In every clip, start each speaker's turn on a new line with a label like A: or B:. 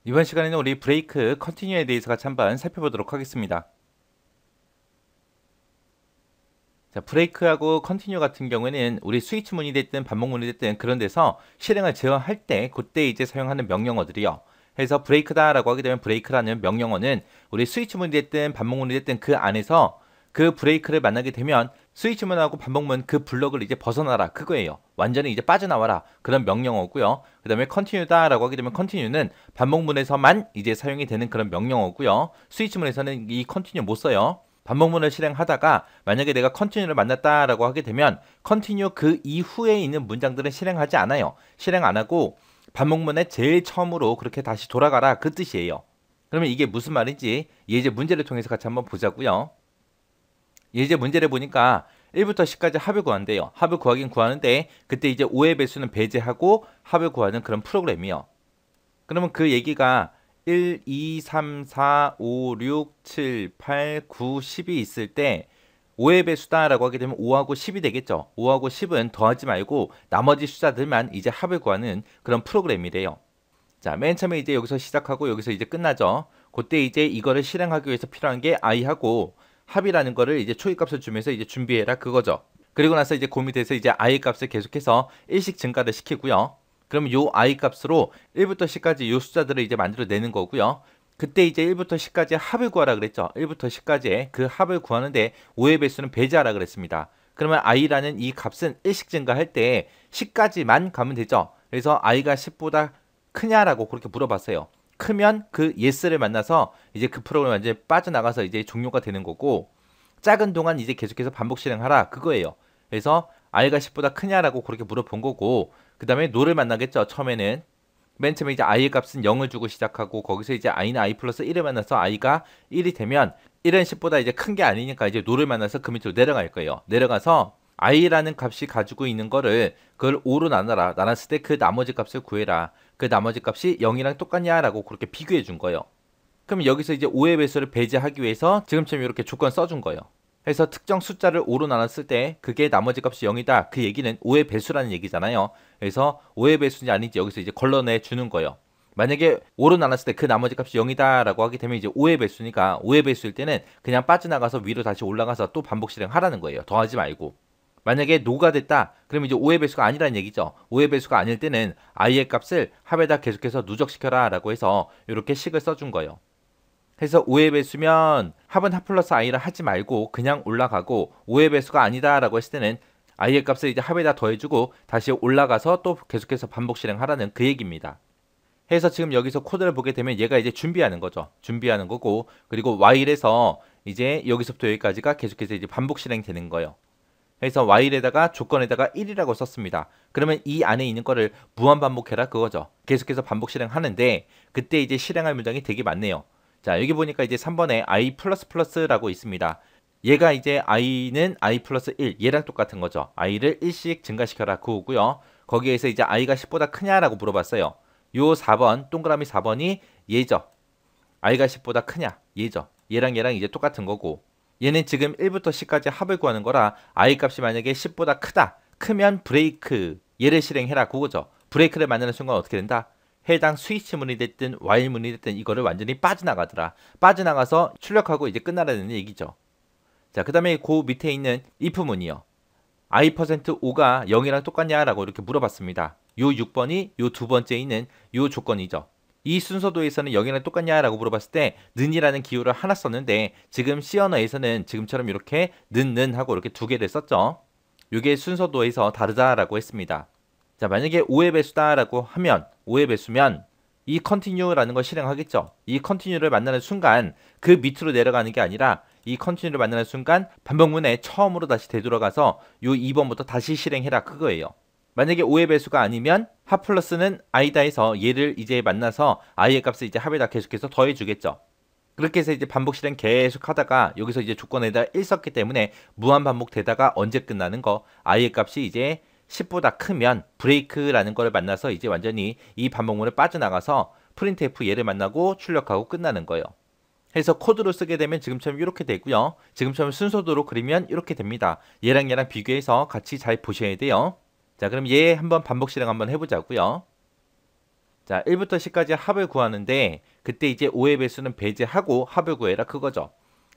A: 이번 시간에는 우리 브레이크 컨티뉴에 대해서 같이 한번 살펴보도록 하겠습니다. 자, 브레이크하고 컨티뉴 같은 경우에는 우리 스위치 문이 됐든 반복 문이 됐든 그런 데서 실행을 제어할 때 그때 이제 사용하는 명령어들이요. 그래서 브레이크다라고 하게 되면 브레이크라는 명령어는 우리 스위치 문이 됐든 반복 문이 됐든 그 안에서 그 브레이크를 만나게 되면 스위치 문하고 반복문 그 블럭을 이제 벗어나라 그거예요. 완전히 이제 빠져나와라 그런 명령어고요. 그 다음에 컨티뉴다라고 하게 되면 컨티뉴는 반복문에서만 이제 사용이 되는 그런 명령어고요. 스위치 문에서는 이 컨티뉴 못 써요. 반복문을 실행하다가 만약에 내가 컨티뉴를 만났다라고 하게 되면 컨티뉴 그 이후에 있는 문장들은 실행하지 않아요. 실행 안 하고 반복문의 제일 처음으로 그렇게 다시 돌아가라 그 뜻이에요. 그러면 이게 무슨 말인지 예제 문제를 통해서 같이 한번 보자고요. 예제 문제를 보니까 1부터 10까지 합을 구한대요. 합을 구하긴 구하는데 그때 이제 5의 배수는 배제하고 합을 구하는 그런 프로그램이요. 그러면 그 얘기가 1, 2, 3, 4, 5, 6, 7, 8, 9, 10이 있을 때 5의 배수다라고 하게 되면 5하고 10이 되겠죠. 5하고 10은 더하지 말고 나머지 숫자들만 이제 합을 구하는 그런 프로그램이래요. 자, 맨 처음에 이제 여기서 시작하고 여기서 이제 끝나죠. 그때 이제 이거를 실행하기 위해서 필요한 게 i하고 합이라는 거를 이제 초기값을 주면서 이제 준비해라 그거죠. 그리고 나서 이제 곰이 돼서 이제 i 값을 계속해서 1씩 증가를 시키고요. 그러면 요 i 값으로 1부터 10까지 요 숫자들을 이제 만들어내는 거고요. 그때 이제 1부터 10까지 합을 구하라 그랬죠. 1부터 10까지의 그 합을 구하는데 5의 배수는 배제하라 그랬습니다. 그러면 i라는 이 값은 1씩 증가할 때 10까지만 가면 되죠. 그래서 i가 10보다 크냐라고 그렇게 물어봤어요. 크면 그 yes를 만나서 이제 그 프로그램 완전히 빠져나가서 이제 종료가 되는 거고 작은 동안 이제 계속해서 반복 실행하라 그거예요. 그래서 i가 10보다 크냐라고 그렇게 물어본 거고 그 다음에 no를 만나겠죠. 처음에는 맨 처음에 이제 i의 값은 0을 주고 시작하고 거기서 이제 i는 i 플러스 1을 만나서 i가 1이 되면 1은 10보다 이제 큰 게 아니니까 이제 no를 만나서 그 밑으로 내려갈 거예요. 내려가서 i라는 값이 가지고 있는 거를 그걸 5로 나눠라. 나눴을 때 그 나머지 값을 구해라. 그 나머지 값이 0이랑 똑같냐라고 그렇게 비교해 준 거예요. 그럼 여기서 이제 5의 배수를 배제하기 위해서 지금처럼 이렇게 조건 써준 거예요. 그래서 특정 숫자를 5로 나눴을 때 그게 나머지 값이 0이다. 그 얘기는 5의 배수라는 얘기잖아요. 그래서 5의 배수인지 아닌지 여기서 이제 걸러내 주는 거예요. 만약에 5로 나눴을 때 그 나머지 값이 0이다 라고 하게 되면 이제 5의 배수니까 5의 배수일 때는 그냥 빠져나가서 위로 다시 올라가서 또 반복 실행하라는 거예요. 더하지 말고. 만약에 노가 됐다. 그러면 이제 5의 배수가 아니라는 얘기죠. 5의 배수가 아닐 때는 i의 값을 합에다 계속해서 누적시켜라 라고 해서 이렇게 식을 써준 거예요. 그래서 5의 배수면 합은 합 플러스 i라 하지 말고 그냥 올라가고 5의 배수가 아니다 라고 했을 때는 i의 값을 이제 합에다 더해주고 다시 올라가서 또 계속해서 반복 실행하라는 그 얘기입니다. 해서 지금 여기서 코드를 보게 되면 얘가 이제 준비하는 거죠. 준비하는 거고 그리고 while에서 이제 여기서부터 여기까지가 계속해서 이제 반복 실행되는 거예요. 그래서 while에다가 조건에다가 1이라고 썼습니다. 그러면 이 안에 있는 거를 무한 반복해라 그거죠. 계속해서 반복 실행하는데 그때 이제 실행할 문장이 되게 많네요. 자, 여기 보니까 이제 3번에 i 플러스 플러스라고 있습니다. 얘가 이제 i는 i 플러스 1 얘랑 똑같은 거죠. i를 1씩 증가시켜라 그거고요. 거기에서 이제 i가 10보다 크냐라고 물어봤어요. 요 4번 동그라미 4번이 얘죠. i가 10보다 크냐 얘죠. 얘랑 얘랑 이제 똑같은 거고 얘는 지금 1부터 10까지 합을 구하는 거라 i 값이 만약에 10보다 크다. 크면 브레이크 얘를 실행해라 그거죠. 브레이크를 만드는 순간 어떻게 된다? 해당 스위치 문이 됐든 while 문이 됐든 이거를 완전히 빠져나가더라. 빠져나가서 출력하고 이제 끝나라는 얘기죠. 자, 그 다음에 그 밑에 있는 if 문이요. i%5가 0이랑 똑같냐라고 이렇게 물어봤습니다. 요 6번이 요 두 번째 있는 요 조건이죠. 이 순서도에서는 0이랑 똑같냐라고 물어봤을 때 는이라는 기호를 하나 썼는데 지금 C 언어에서는 지금처럼 이렇게 는 하고 이렇게 두 개를 썼죠. 이게 순서도에서 다르다라고 했습니다. 자, 만약에 5의 배수다라고 하면 5의 배수면 이 continue라는 걸 실행하겠죠. 이 continue를 만나는 순간 그 밑으로 내려가는 게 아니라 이 continue를 만나는 순간 반복문에 처음으로 다시 되돌아가서 요 2번부터 다시 실행해라 그거예요. 만약에 5의 배수가 아니면 합 플러스는 i다 해서 얘를 이제 만나서 i의 값을 이제 합에다 계속해서 더해 주겠죠. 그렇게 해서 이제 반복 실행 계속 하다가 여기서 이제 조건에다 1 썼기 때문에 무한 반복되다가 언제 끝나는 거 i의 값이 이제 10보다 크면 브레이크라는 거를 만나서 이제 완전히 이 반복문을 빠져나가서 프린트F 얘를 만나고 출력하고 끝나는 거예요. 해서 코드로 쓰게 되면 지금처럼 이렇게 되고요. 지금처럼 순서도로 그리면 이렇게 됩니다. 얘랑 얘랑 비교해서 같이 잘 보셔야 돼요. 자, 그럼 얘 한번 반복 실행 한번 해보자고요. 자, 1부터 10까지 합을 구하는데 그때 이제 5의 배수는 배제하고 합을 구해라 그거죠.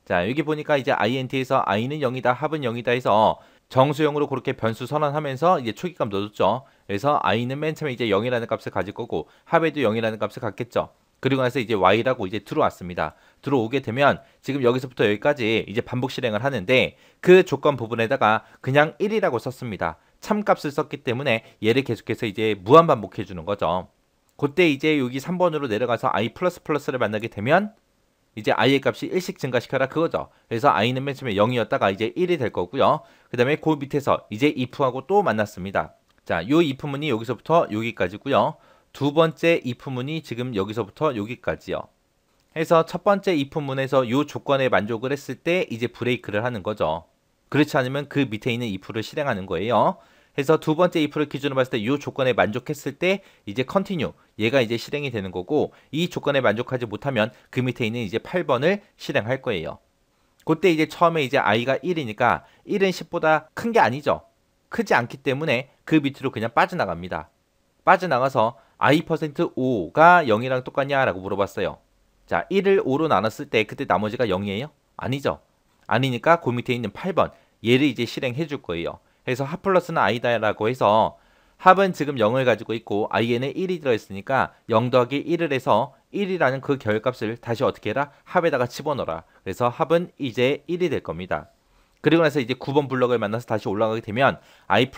A: 자, 여기 보니까 이제 int에서 i는 0이다, 합은 0이다 해서 정수형으로 그렇게 변수 선언하면서 이제 초기값 넣어줬죠. 그래서 i는 맨 처음에 이제 0이라는 값을 가질 거고 합에도 0이라는 값을 갖겠죠. 그리고 나서 이제 y라고 이제 들어왔습니다. 들어오게 되면 지금 여기서부터 여기까지 이제 반복 실행을 하는데 그 조건 부분에다가 그냥 1이라고 썼습니다. 참값을 썼기 때문에 얘를 계속해서 이제 무한 반복해 주는 거죠. 그때 이제 여기 3번으로 내려가서 i++를 만나게 되면 이제 i의 값이 1씩 증가시켜라 그거죠. 그래서 i는 맨 처음에 0이었다가 이제 1이 될 거고요. 그 다음에 그 밑에서 이제 if하고 또 만났습니다. 자, 요 if문이 여기서부터 여기까지고요. 두 번째 if문이 지금 여기서부터 여기까지요. 해서 첫 번째 if문에서 요 조건에 만족을 했을 때 이제 브레이크를 하는 거죠. 그렇지 않으면 그 밑에 있는 if를 실행하는 거예요. 해서 두 번째 if를 기준으로 봤을 때 이 조건에 만족했을 때 이제 continue 얘가 이제 실행이 되는 거고 이 조건에 만족하지 못하면 그 밑에 있는 이제 8번을 실행할 거예요. 그때 이제 처음에 이제 i가 1이니까 1은 10보다 큰 게 아니죠. 크지 않기 때문에 그 밑으로 그냥 빠져나갑니다. 빠져나가서 i%5가 0이랑 똑같냐라고 물어봤어요. 자, 1을 5로 나눴을 때 그때 나머지가 0이에요? 아니죠. 아니니까 그 밑에 있는 8번 얘를 이제 실행해 줄 거예요. 그래서 합 플러스는 i다라고 해서 합은 지금 0을 가지고 있고 i에는 1이 들어있으니까 0 더하기 1을 해서 1이라는 그 결값을 다시 어떻게 해라? 합에다가 집어넣어라. 그래서 합은 이제 1이 될 겁니다. 그리고 나서 이제 9번 블럭을 만나서 다시 올라가게 되면 i++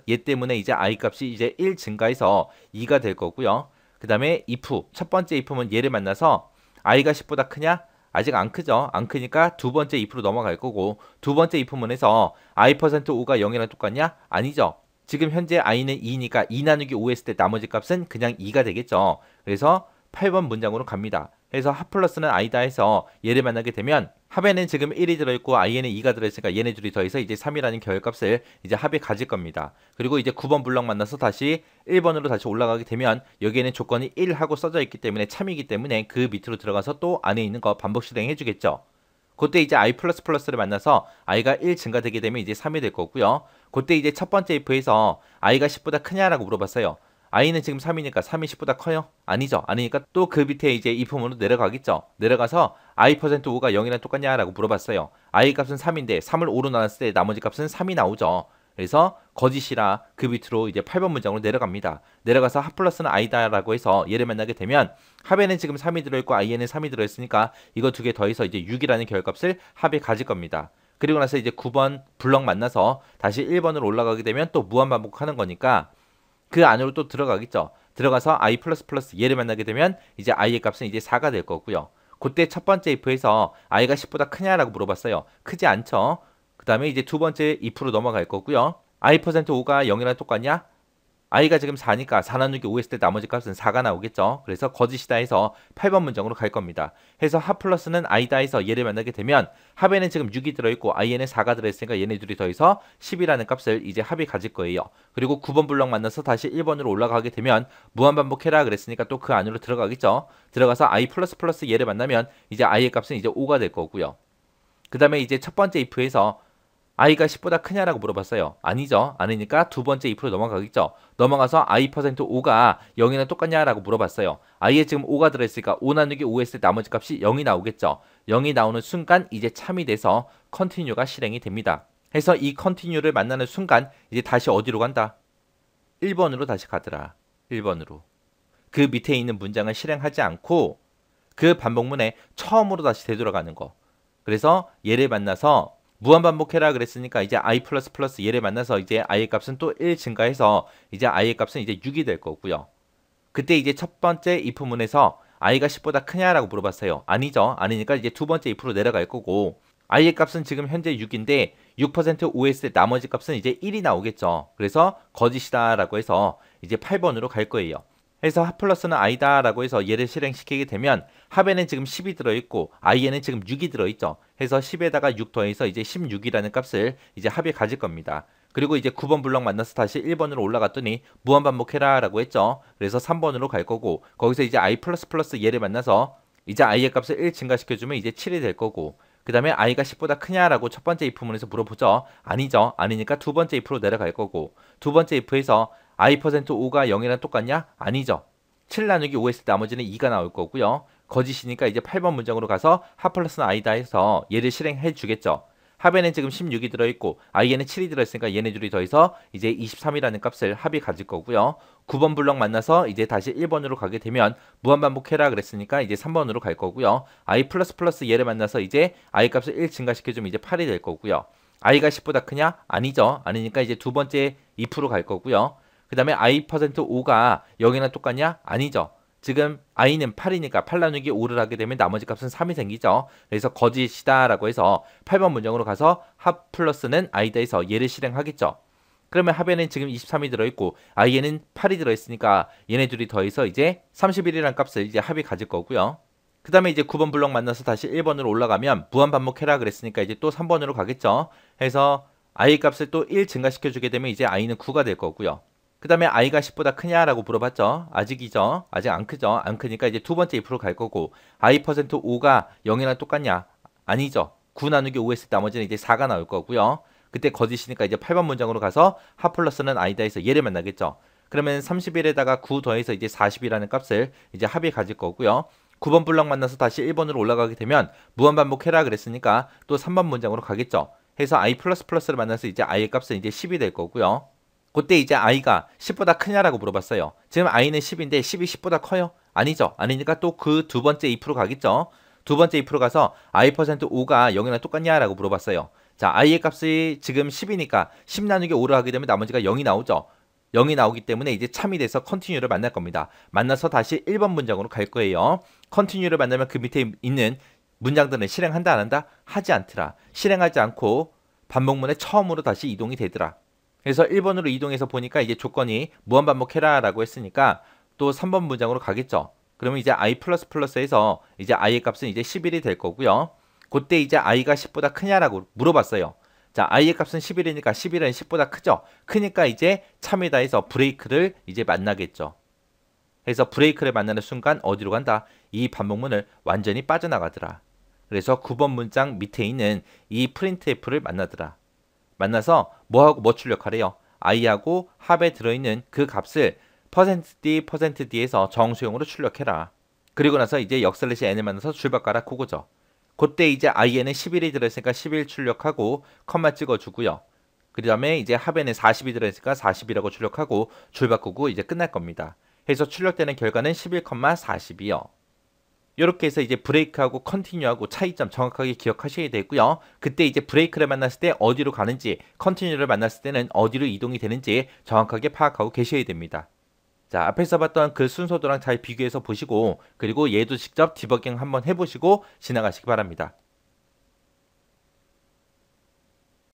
A: 얘 때문에 이제 i 값이 이제 1 증가해서 2가 될 거고요. 그 다음에 if 첫 번째 if는 얘를 만나서 i가 10보다 크냐? 아직 안 크죠. 안 크니까 두 번째 if로 넘어갈 거고 두 번째 if문에서 i%5가 0이랑 똑같냐? 아니죠. 지금 현재 i는 2니까 2 나누기 5 했을 때 나머지 값은 그냥 2가 되겠죠. 그래서 8번 문장으로 갑니다. 그래서 합 플러스는 i다 해서 얘를 만나게 되면 합에는 지금 1이 들어있고 i에는 2가 들어있으니까 얘네 둘이 더해서 이제 3이라는 결값을 이제 합에 가질 겁니다. 그리고 이제 9번 블럭 만나서 다시 1번으로 다시 올라가게 되면 여기에는 조건이 1 하고 써져 있기 때문에 참이기 때문에 그 밑으로 들어가서 또 안에 있는 거 반복 실행해 주겠죠. 그때 이제 i++를 만나서 i가 1 증가되게 되면 이제 3이 될 거고요. 그때 이제 첫 번째 if에서 i가 10보다 크냐라고 물어봤어요. i는 지금 3이니까 3이 10보다 커요? 아니죠. 아니니까 또 그 밑에 이제 if문으로 내려가겠죠. 내려가서 i%5가 0이랑 똑같냐라고 물어봤어요. i 값은 3인데 3을 5로 나눴을 때 나머지 값은 3이 나오죠. 그래서 거짓이라 그 밑으로 이제 8번 문장으로 내려갑니다. 내려가서 합 플러스는 i다라고 해서 얘를 만나게 되면 합에는 지금 3이 들어있고 i에는 3이 들어있으니까 이거 두 개 더해서 이제 6이라는 결값을 합에 가질 겁니다. 그리고 나서 이제 9번 블럭 만나서 다시 1번으로 올라가게 되면 또 무한 반복하는 거니까 그 안으로 또 들어가겠죠. 들어가서 i++ 얘를 만나게 되면 이제 i의 값은 이제 4가 될 거고요. 그때 첫 번째 if에서 i가 10보다 크냐라고 물어봤어요. 크지 않죠. 그 다음에 이제 두 번째 if로 넘어갈 거고요. i%5가 0이랑 똑같냐? i가 지금 4니까 4 나누기 5 했을 때 나머지 값은 4가 나오겠죠. 그래서 거짓이다 해서 8번 문장으로 갈 겁니다. 해서 합 플러스는 i다 해서 얘를 만나게 되면 합에는 지금 6이 들어있고 i에는 4가 들어있으니까 얘네 둘이 더해서 10이라는 값을 이제 합이 가질 거예요. 그리고 9번 블럭 만나서 다시 1번으로 올라가게 되면 무한반복해라 그랬으니까 또 그 안으로 들어가겠죠. 들어가서 i++ 얘를 만나면 이제 i의 값은 이제 5가 될 거고요. 그 다음에 이제 첫 번째 if에서 i가 10보다 크냐라고 물어봤어요. 아니죠. 아니니까 두 번째 if로 넘어가겠죠. 넘어가서 i%5가 0이랑 똑같냐라고 물어봤어요. i에 지금 5가 들어있으니까 5 나누기 5 했을 때 나머지 값이 0이 나오겠죠. 0이 나오는 순간 이제 참이 돼서 continue가 실행이 됩니다. 해서 이 continue를 만나는 순간 이제 다시 어디로 간다? 1번으로 다시 가더라. 1번으로. 그 밑에 있는 문장을 실행하지 않고 그 반복문에 처음으로 다시 되돌아가는 거. 그래서 얘를 만나서 무한반복해라 그랬으니까 이제 i++ 얘를 만나서 이제 i의 값은 또 1 증가해서 이제 i의 값은 이제 6이 될 거고요. 그때 이제 첫 번째 if문에서 i가 10보다 크냐라고 물어봤어요. 아니죠. 아니니까 이제 두 번째 if로 내려갈 거고 i의 값은 지금 현재 6인데 6% 했을 때 나머지 값은 이제 1이 나오겠죠. 그래서 거짓이다 라고 해서 이제 8번으로 갈 거예요. 해서 합 플러스는 i다 라고 해서 얘를 실행시키게 되면 합에는 지금 10이 들어있고 i에는 지금 6이 들어있죠. 해서 10에다가 6 더해서 이제 16이라는 값을 이제 합에 가질 겁니다. 그리고 이제 9번 블럭 만나서 다시 1번으로 올라갔더니 무한반복해라 라고 했죠. 그래서 3번으로 갈 거고 거기서 이제 i++ 얘를 만나서 이제 i의 값을 1 증가시켜주면 이제 7이 될 거고 그 다음에 i가 10보다 크냐라고 첫 번째 if문에서 물어보죠. 아니죠. 아니니까 두 번째 if로 내려갈 거고 두 번째 if에서 i%5가 0이랑 똑같냐? 아니죠. 7 나누기 5 했을 때 나머지는 2가 나올 거고요. 거짓이니까 이제 8번 문장으로 가서 합 플러스는 i다 해서 얘를 실행해 주겠죠. 합에는 지금 16이 들어있고 i에는 7이 들어있으니까 얘네 둘이 더해서 이제 23이라는 값을 합이 가질 거고요. 9번 블럭 만나서 이제 다시 1번으로 가게 되면 무한반복해라 그랬으니까 이제 3번으로 갈 거고요. i 플러스 플러스 얘를 만나서 이제 i 값을 1 증가시켜주면 이제 8이 될 거고요. i가 10보다 크냐? 아니죠. 아니니까 이제 두 번째 if로 갈 거고요. 그 다음에 i%5가 0이랑 똑같냐? 아니죠. 지금 i는 8이니까 8 나누기 5를 하게 되면 나머지 값은 3이 생기죠. 그래서 거짓이다 라고 해서 8번 문장으로 가서 합 플러스는 i다 해서 얘를 실행하겠죠. 그러면 합에는 지금 23이 들어있고 i에는 8이 들어있으니까 얘네 둘이 더해서 이제 31이라는 값을 이제 합이 가질 거고요. 그 다음에 이제 9번 블럭 만나서 다시 1번으로 올라가면 무한반복해라 그랬으니까 이제 또 3번으로 가겠죠. 해서 i 값을 또 1 증가시켜 주게 되면 이제 i는 9가 될 거고요. 그 다음에 i가 10보다 크냐라고 물어봤죠. 아직이죠. 아직 안 크죠. 안 크니까 이제 두 번째 if로 갈 거고 i%5가 0이랑 똑같냐? 아니죠. 9 나누기 5 했을 때 나머지는 이제 4가 나올 거고요. 그때 거짓이니까 이제 8번 문장으로 가서 합 플러스는 i다 해서 얘를 만나겠죠. 그러면 31에다가 9 더해서 이제 40이라는 값을 이제 합이 가질 거고요. 9번 블럭 만나서 다시 1번으로 올라가게 되면 무한반복해라 그랬으니까 또 3번 문장으로 가겠죠. 해서 i 플러스 플러스를 만나서 이제 i의 값은 이제 10이 될 거고요. 그때 이제 i가 10보다 크냐라고 물어봤어요. 지금 i는 10인데 10이 10보다 커요? 아니죠. 아니니까 또 그 두 번째 if로 가겠죠. 두 번째 if로 가서 i%5가 0이랑 똑같냐라고 물어봤어요. 자, i의 값이 지금 10이니까 10 나누기 5를 하게 되면 나머지가 0이 나오죠. 0이 나오기 때문에 이제 참이 돼서 컨티뉴를 만날 겁니다. 만나서 다시 1번 문장으로 갈 거예요. 컨티뉴를 만나면 그 밑에 있는 문장들은 실행한다 안 한다? 하지 않더라. 실행하지 않고 반복문에 처음으로 다시 이동이 되더라. 그래서 1번으로 이동해서 보니까 이제 조건이 무한반복해라 라고 했으니까 또 3번 문장으로 가겠죠. 그러면 이제 i 플러스 플러스에서 이제 i의 값은 이제 11이 될 거고요. 그때 이제 i가 10보다 크냐라고 물어봤어요. 자, i의 값은 11이니까 11은 10보다 크죠. 크니까 이제 참이다 해서 브레이크를 이제 만나겠죠. 그래서 브레이크를 만나는 순간 어디로 간다? 이 반복문을 완전히 빠져나가더라. 그래서 9번 문장 밑에 있는 이 printf를 만나더라. 만나서 뭐하고 뭐 출력하래요? i하고 합에 들어있는 그 값을 %d%d에서 정수용으로 출력해라. 그리고 나서 이제 역슬래시 n을 만나서 줄바꿔라 그거죠. 그때 이제 i에는 11이 들어있으니까 11 출력하고 컴마 찍어주고요. 그 다음에 이제 합에는 40이 들어있으니까 40이라고 출력하고 줄 바꾸고 이제 끝날 겁니다. 해서 출력되는 결과는 11,40이요. 이렇게 해서 이제 브레이크하고 컨티뉴하고 차이점 정확하게 기억하셔야 되고요. 그때 이제 브레이크를 만났을 때 어디로 가는지, 컨티뉴를 만났을 때는 어디로 이동이 되는지 정확하게 파악하고 계셔야 됩니다. 자, 앞에서 봤던 그 순서도랑 잘 비교해서 보시고 그리고 얘도 직접 디버깅 한번 해보시고 지나가시기 바랍니다.